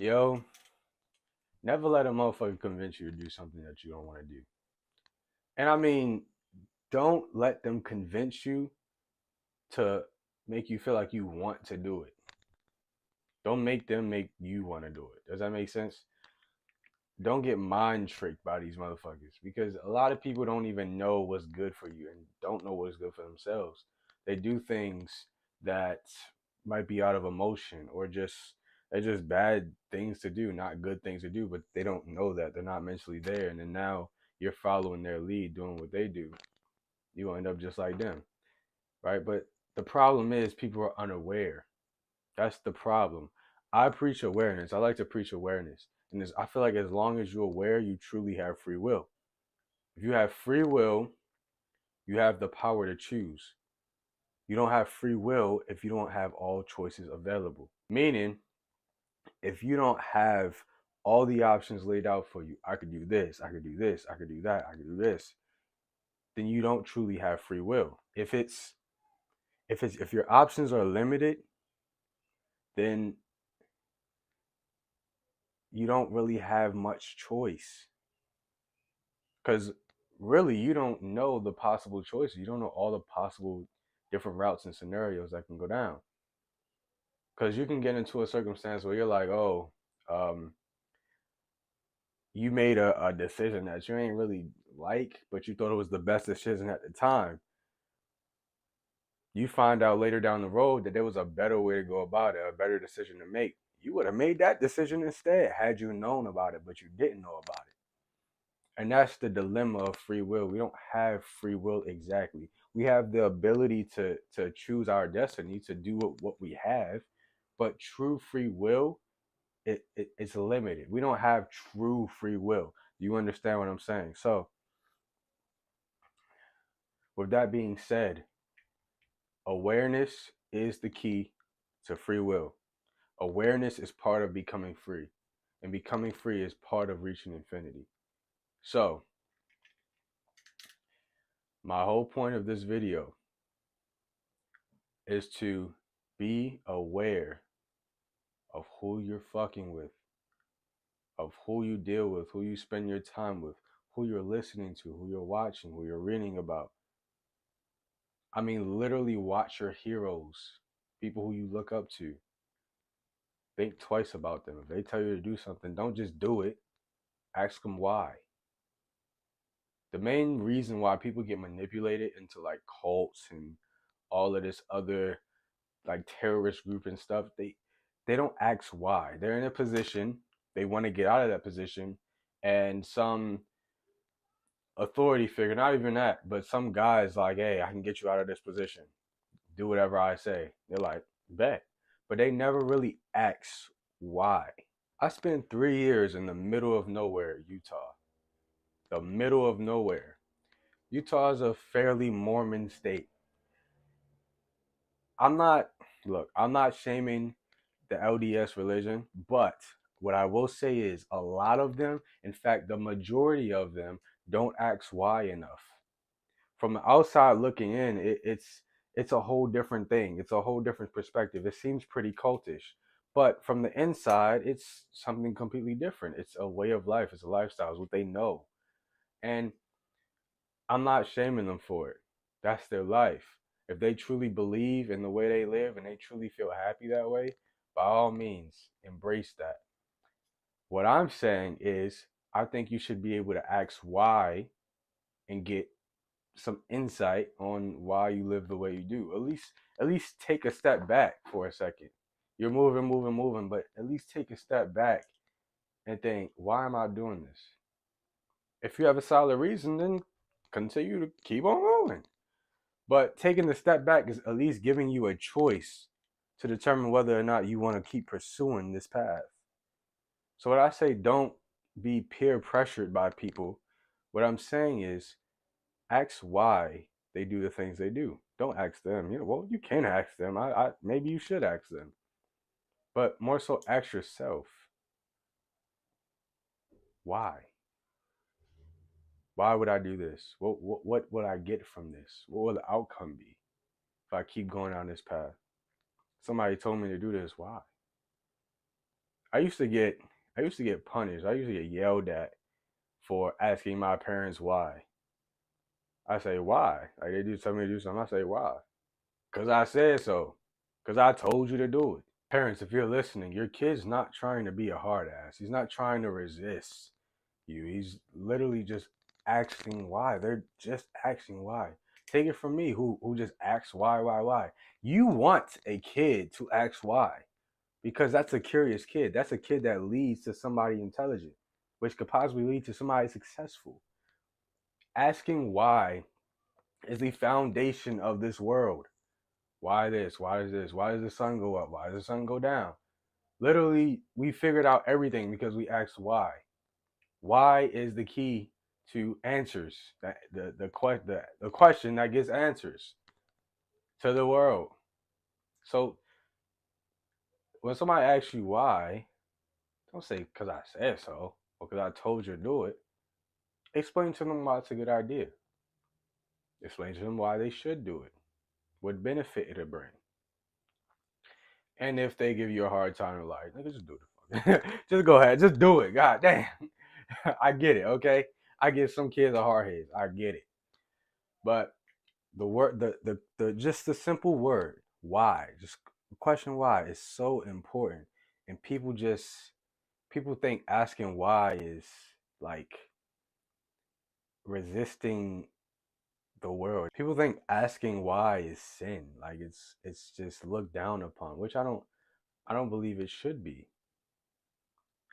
Yo, never let a motherfucker convince you to do something that you don't want to do. And I mean, don't let them convince you to make you feel like you want to do it. Don't make them make you want to do it. Does that make sense? Don't get mind tricked by these motherfuckers because a lot of people don't even know what's good for you and don't know what's good for themselves. They do things that might be out of emotion or just they're just bad things to do, not good things to do, but they don't know that they're not mentally there. And then now you're following their lead, doing what they do. You will end up just like them, right? But the problem is people are unaware. That's the problem. I preach awareness. I like to preach awareness. And I feel like as long as you're aware, you truly have free will. If you have free will, you have the power to choose. You don't have free will if you don't have all choices available. Meaning, if you don't have all the options laid out for you, I could do this, I could do this, I could do that, I could do this, then you don't truly have free will. If your options are limited, then you don't really have much choice. Because really, you don't know the possible choices. You don't know all the possible different routes and scenarios that can go down. Because you can get into a circumstance where you're like, oh, um, you made a decision that you ain't really like, but you thought it was the best decision at the time. You find out later down the road that there was a better way to go about it, a better decision to make. You would have made that decision instead had you known about it, but you didn't know about it. And that's the dilemma of free will. We don't have free will exactly. We have the ability to choose our destiny, to do what we have, but true free will, it's limited. We don't have true free will. Do you understand what I'm saying? So, with that being said, awareness is the key to free will. Awareness is part of becoming free, and becoming free is part of reaching infinity. So, my whole point of this video is to be aware of who you're fucking with, of who you deal with, who you spend your time with, who you're listening to, who you're watching, who you're reading about. I mean, literally watch your heroes, people who you look up to. Think twice about them. If they tell you to do something, don't just do it. Ask them why. The main reason why people get manipulated into like cults and all of this other like terrorist group and stuff, they don't ask why. They're in a position, they want to get out of that position, and some authority figure, not even that, but some guy's like, hey, I can get you out of this position. Do whatever I say. They're like, bet. But they never really ask why. I spent 3 years in the middle of nowhere, Utah. The middle of nowhere. Utah is a fairly Mormon state. I'm not, look, I'm not shaming the LDS religion, but what I will say is a lot of them, in fact, the majority of them, don't ask why enough. From the outside looking in, it's a whole different thing. It's a whole different perspective. It seems pretty cultish, but from the inside, it's something completely different. It's a way of life. It's a lifestyle. It's what they know, and I'm not shaming them for it. That's their life. If they truly believe in the way they live and they truly feel happy that way, by all means, embrace that. What I'm saying is, I think you should be able to ask why and get some insight on why you live the way you do. At least take a step back for a second. You're moving, moving, moving, but at least take a step back and think, why am I doing this? If you have a solid reason, then continue to keep on moving. But taking the step back is at least giving you a choice to determine whether or not you want to keep pursuing this path. So when I say don't be peer pressured by people, what I'm saying is ask why they do the things they do. Don't ask them. Well, you can ask them. I maybe you should ask them, but more so ask yourself why. Why would I do this? What would I get from this? What will the outcome be if I keep going down this path? Somebody told me to do this. Why? I used to get I used to get punished. I used to get yelled at for asking my parents why. I say why? Like they do tell me to do something. I say why? Cause I said so. Cause I told you to do it. Parents, if you're listening, your kid's not trying to be a hard ass. He's not trying to resist you. He's literally just asking why. They're just asking why. Take it from me, who just asks why. You want a kid to ask why because that's a curious kid. That's a kid that leads to somebody intelligent, which could possibly lead to somebody successful. Asking why is the foundation of this world. Why this? Why is this? Why does the sun go up? Why does the sun go down? Literally, we figured out everything because we asked why. Why is the key to answers. That the question that gets answers to the world. So when somebody asks you why, don't say because I said so or because I told you to do it. Explain to them why it's a good idea. Explain to them why they should do it. What benefit it'll bring. And if they give you a hard time, like, nigga, just do it. Just go ahead. Just do it. God damn. I get it, okay? I get some kids are hard heads. I get it. But the word the just the simple word, why, just question why is so important. And people think asking why is like resisting the world. People think asking why is sin. Like it's just looked down upon, which I don't believe it should be.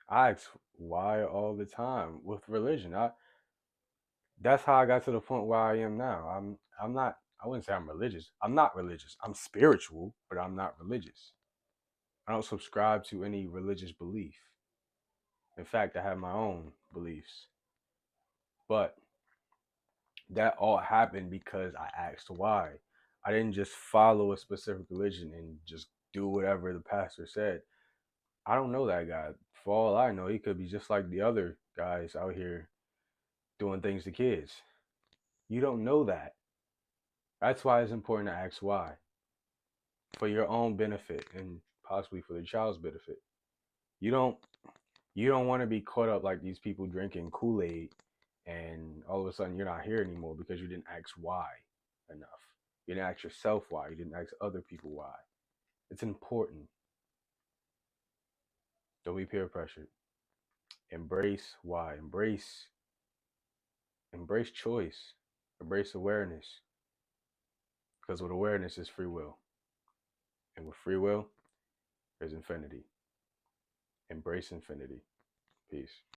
I ask why all the time with religion. That's how I got to the point where I am now. I'm not I wouldn't say I'm religious. I'm not religious. I'm spiritual, but I'm not religious. I don't subscribe to any religious belief. In fact, I have my own beliefs. But that all happened because I asked why. I didn't just follow a specific religion and just do whatever the pastor said. I don't know that guy. For all I know, he could be just like the other guys out here doing things to kids. You don't know that. That's why it's important to ask why, for your own benefit and possibly for the child's benefit. You don't you don't want to be caught up like these people drinking Kool-Aid and all of a sudden you're not here anymore because you didn't ask why enough. You didn't ask yourself why. You didn't ask other people why. It's important. Don't be peer pressured. Embrace why. Embrace choice. Embrace awareness. Because with awareness is free will. And with free will, there's infinity. Embrace infinity. Peace.